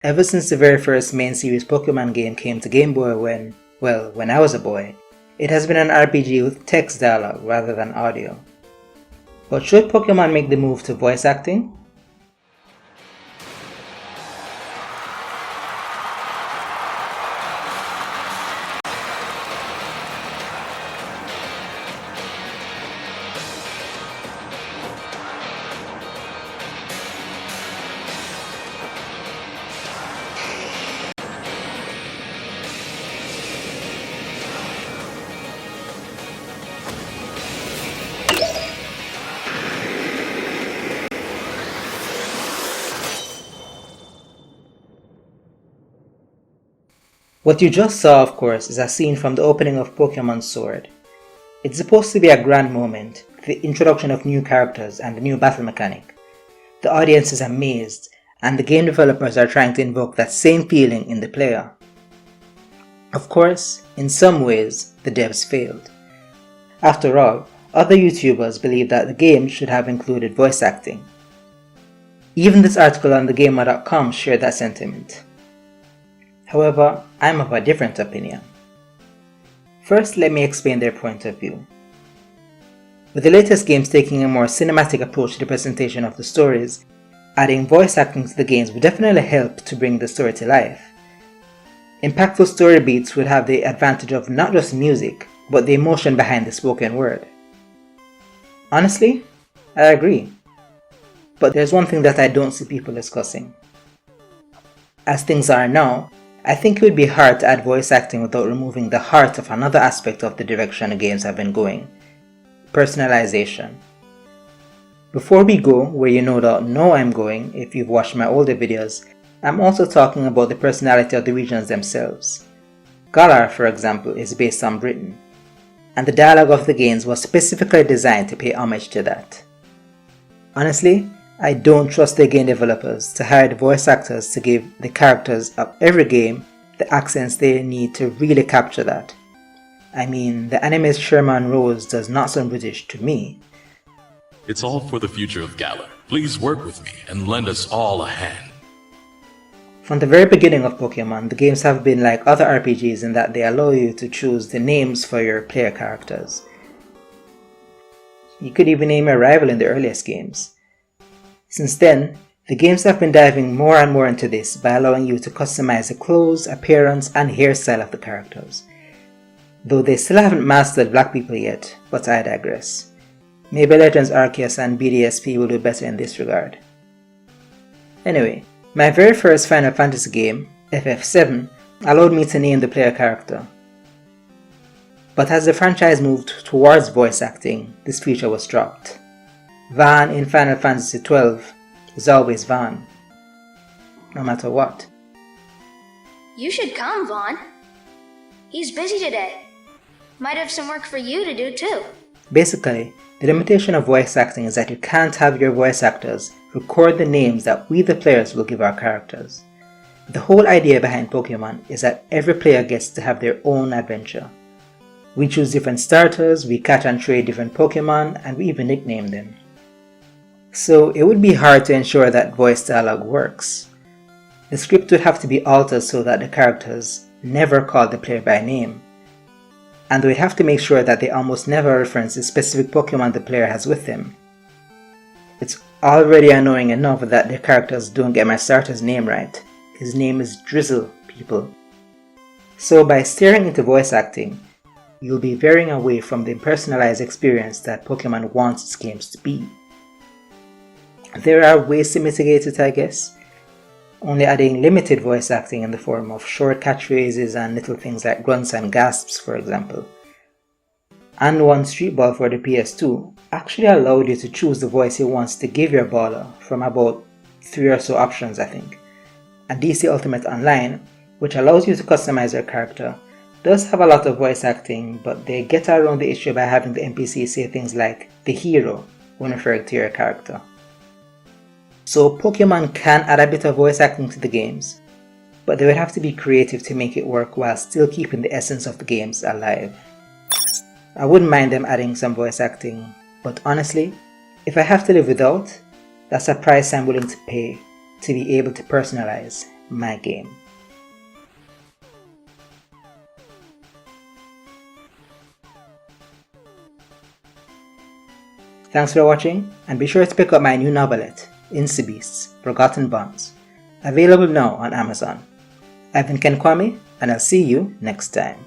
Ever since the very first main series Pokémon game came to Game Boy when I was a boy, it has been an RPG with text dialogue rather than audio. But should Pokémon make the move to voice acting? What you just saw, of course, is a scene from the opening of Pokémon Sword. It's supposed to be a grand moment, the introduction of new characters and a new battle mechanic. The audience is amazed, and the game developers are trying to invoke that same feeling in the player. Of course, in some ways, the devs failed. After all, other YouTubers believe that the game should have included voice acting. Even this article on thegamer.com shared that sentiment. However, I'm of a different opinion. First, let me explain their point of view. With the latest games taking a more cinematic approach to the presentation of the stories, adding voice acting to the games would definitely help to bring the story to life. Impactful story beats would have the advantage of not just music, but the emotion behind the spoken word. Honestly, I agree. But there's one thing that I don't see people discussing. As things are now, I think it would be hard to add voice acting without removing the heart of another aspect of the direction the games have been going: personalization. Before we go where you no doubt know I'm going if you've watched my older videos, I'm also talking about the personality of the regions themselves. Galar, for example, is based on Britain, and the dialogue of the games was specifically designed to pay homage to that. Honestly, I don't trust the game developers to hire the voice actors to give the characters of every game the accents they need to really capture that. I mean, the anime's Sherman Rose does not sound British to me. It's all for the future of Galar. Please work with me and lend us all a hand. From the very beginning of Pokémon, the games have been like other RPGs in that they allow you to choose the names for your player characters. You could even name a rival in the earliest games. Since then, the games have been diving more and more into this by allowing you to customize the clothes, appearance, and hairstyle of the characters. Though they still haven't mastered black people yet, but I digress. Maybe Legends Arceus and BDSP will do better in this regard. Anyway, my very first Final Fantasy game, FF7, allowed me to name the player character. But as the franchise moved towards voice acting, this feature was dropped. Van in Final Fantasy XII is always Van, no matter what. You should come, Vaughn. He's busy today. Might have some work for you to do too. Basically, the limitation of voice acting is that you can't have your voice actors record the names that we the players will give our characters. The whole idea behind Pokémon is that every player gets to have their own adventure. We choose different starters, we catch and trade different Pokémon, and we even nickname them. So it would be hard to ensure that voice dialogue works. The script would have to be altered so that the characters never call the player by name, and we'd have to make sure that they almost never reference the specific Pokémon the player has with them. It's already annoying enough that the characters don't get my starter's name right. His name is Drizzle, people. So by steering into voice acting, you'll be veering away from the personalized experience that Pokémon wants its games to be. There are ways to mitigate it, I guess. Only adding limited voice acting in the form of short catchphrases and little things like grunts and gasps, for example. And one Street Ball for the PS2 actually allowed you to choose the voice you want to give your baller from about 3 or so options, I think. And DC Ultimate Online, which allows you to customize your character, does have a lot of voice acting, but they get around the issue by having the NPC say things like the hero when referring to your character. So Pokémon can add a bit of voice acting to the games, but they would have to be creative to make it work while still keeping the essence of the games alive. I wouldn't mind them adding some voice acting, but honestly, if I have to live without, that's a price I'm willing to pay to be able to personalize my game. Thanks for watching, and be sure to pick up my new novelette, Beasts, Forgotten Bonds, available now on Amazon. I've been Ken Kwame, and I'll see you next time.